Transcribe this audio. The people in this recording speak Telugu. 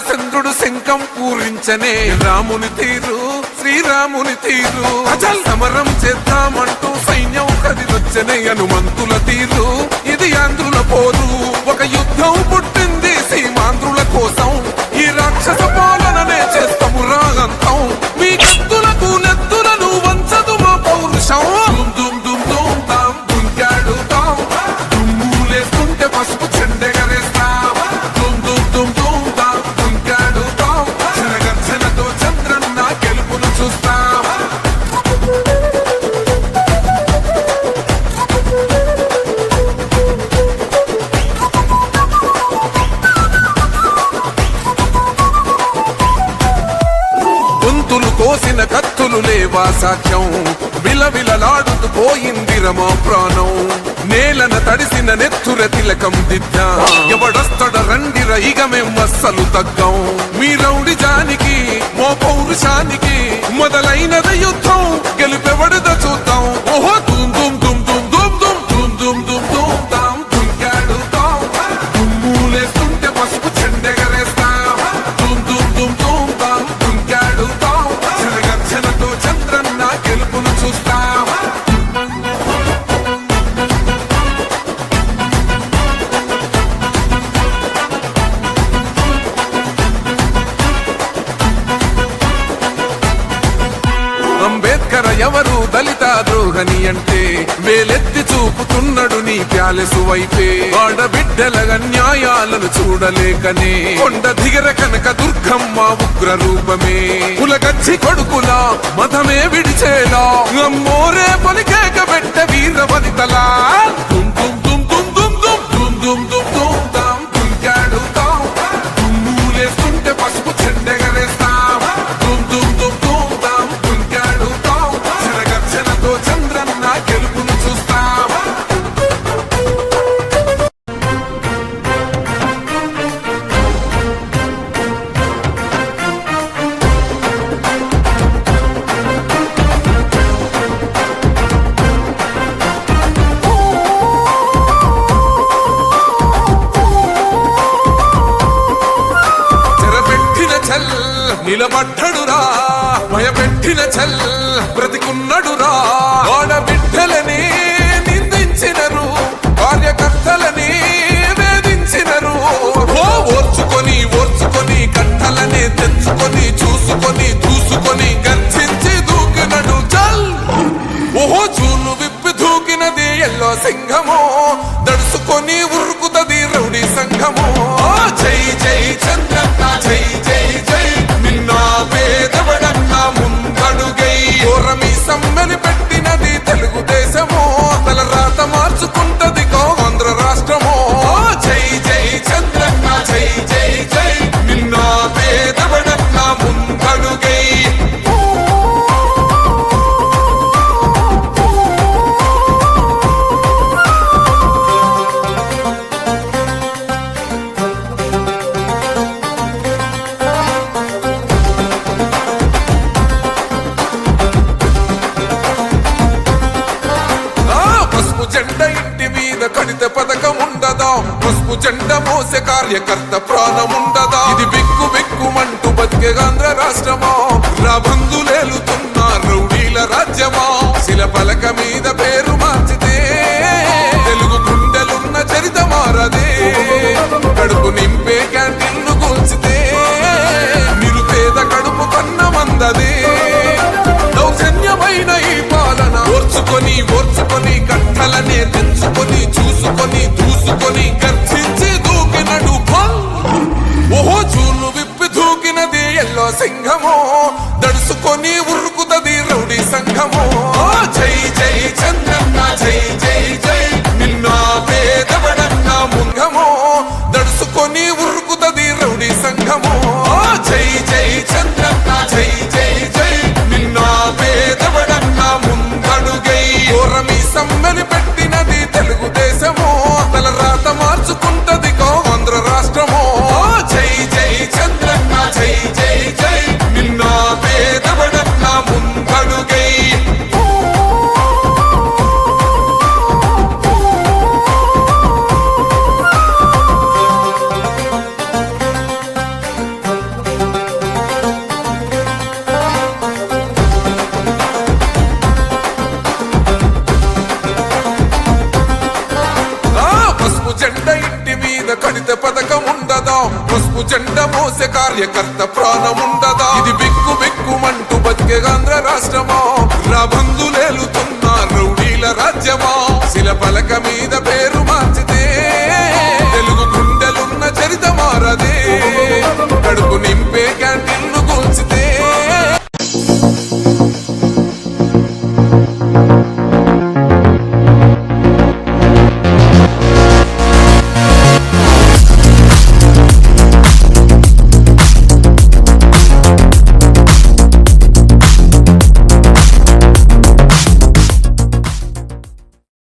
చంద్రుడు శంఖం పూరించనే రాముని తీరు శ్రీరాముని తీరు అచల్ సమరం చేద్దామంటూ సైన్యం కదిలొచ్చనే హనుమంతుల తీరు ఇది ఆంధ్రుల పోరు ఒక యుద్ధం పుట్టింది సీమాంధ్రుల కోసం ఈ రాక్షస పాలననే చేస్తాము రాగంతం మీ కత్తులకు నెత్తులను వంచదు మా పౌరుషం దుమ్ దుమ్ దుమ్ తాం దుంకాడు తాం దుమ్ములేస్తుంటే పసుపు చెండెగరేస్తాం దుమ్ దుమ్ దుమ్ దుమ్ తాం దుంకాడు తాం జనగర్జనతో చంద్రన్న గెలుపును చూస్తాం కోసిన కత్తులు లేవా సాక్ష్యం విలవిలలాడుతూ పోయింది రమా ప్రాణం నేలన తడిసిన నెత్తుర తిలకం దిద్దా ఎవడొస్తడ రండిర ఇక మేం అస్సలు తగ్గం మీ రౌడి జానికి మో పౌరుషానికి మొదలైనది యుద్ధం గెలుపెవడద చూద్దాం ఓహో దుమ్ దుమ్ దుమ్ దుమ్ దుమ్ దుమ్ దుమ్ దుమ్ దుమ్ దుమ్ తాం దుంకాడు తాం దుమ్ములేస్తుంటే పసుపు చెండెగరేస్తాం దుమ్ దుమ్ దుమ్ దుమ్ తాం దుంకాడు తాం జనగర్జనతో చంద్రన్న గెలుపును చూస్తాం అంబేద్కర్ ఎవరు దళిత ద్రోహని అంటే వేలెత్తి చూపుతున్నాడు నీ ప్యాలెసు వైపే ఆడబిడ్డల న్యాయాలను చూడలేకనే కొండ దిగర కనక దుర్గమ్మ ఉగ్ర రూపమే కులగచ్చి కొడుకులా మతమే విడిచేలా అమ్మోరే పలికేక పెట్ట వీర వనితలా దుమ్ దుమ్ దుమ్ దుమ్ దుమ్ దుమ్ దుమ్ దుమ్ దుమ్ తాం దుంకాడు తాం దుమ్ములేస్తుంటే పసుపు చెండెగరేస్తాం దుమ్ దుమ్ దుమ్ దుమ్ తాం దుంకాడు తాం జనగర్జనతో చంద్రన్న గెలుపును చూస్తాం నిలబడ్డడురా భయపెట్టిన చల్ బ్రతికున్నడురా ఆడబిడ్డలని నిందించినరు కార్యకర్తలని వేధించినరు ఓర్చుకొని ఓర్చుకొని కట్టలని తెచ్చుకొని చూసుకొని దూసుకొని గర్జించి దూకినడు చల్ ఓహో చూలు విప్పి దూకినది ఎల్లో సింహమో దడుసుకొని ఉరుకుతది రౌడీ సంఘమో జై జై చంద్రన్న జై జై జై నిన్న పేదవడన్న ముందడుగై ఓరమి సమ్మెని పెట్టినది తెలుగుదేశమో తల రాత మార్చుకుంటది ఆంధ్ర రాష్ట్రమో జై జై చంద్రన్న జై జై జై నిన్న పేదవడన్న ముందడుగై జెండ ఇంటి మీద కడిత పథకం ఉండదా పసుపు జెండ మోసే కార్యకర్త ప్రాణముండదా ఇది బిక్కు బిక్కుమంటూ బతికే ఆంధ్ర రాష్ట్రమా నా బంధులేలుతున్న రౌడీల రాజ్యమా శిల పలక మీద పేరు మార్చితే తెలుగు గుండెలున్న చరిత మారదే కడుపు నింపే క్యాంటీన్లు కూల్చితే నిరుపేద కడుపు కన్న మందదే దౌర్జన్యమైన ఈ పాలన ఓర్చుకొని ఓర్చుకొని కట్టలనే తెచ్చుకొని చూసుకొని దూసుకొని గర్జించి దూకినడు ఓహో చూలు విప్పి దూకినది ఎల్లో సింహమో దడుసుకొని ఉరుకుతది రౌడీ సంఘమో జై జై చంద్రన్న జై జై జై నిన్న పేదవడన్న ముంగమో దడుసుకొని ఉరుకుతది రౌడీ సంఘమో జై జై చంద్రన్న జై జై జై నిన్న పేదవడన్న ముందడుగై ఓరమి సమ్మెని పెట్టినది తెలుగుదేశమో తల రాత మార్చుకుంటది ఆంధ్ర రాష్ట్రమో జై జై చంద్రన్న జై మోసే కార్యకర్త ప్రాణముండదా? ఇది బిక్కు బిక్కుమంటూ బతికే ఆంధ్ర రాష్ట్రమా? రాబందులేలుతున్న రౌడీల రాజ్యమా? శిల పలక మీద పేరు మార్చితే తెలుగు గుండెలున్న చరిత మారదే.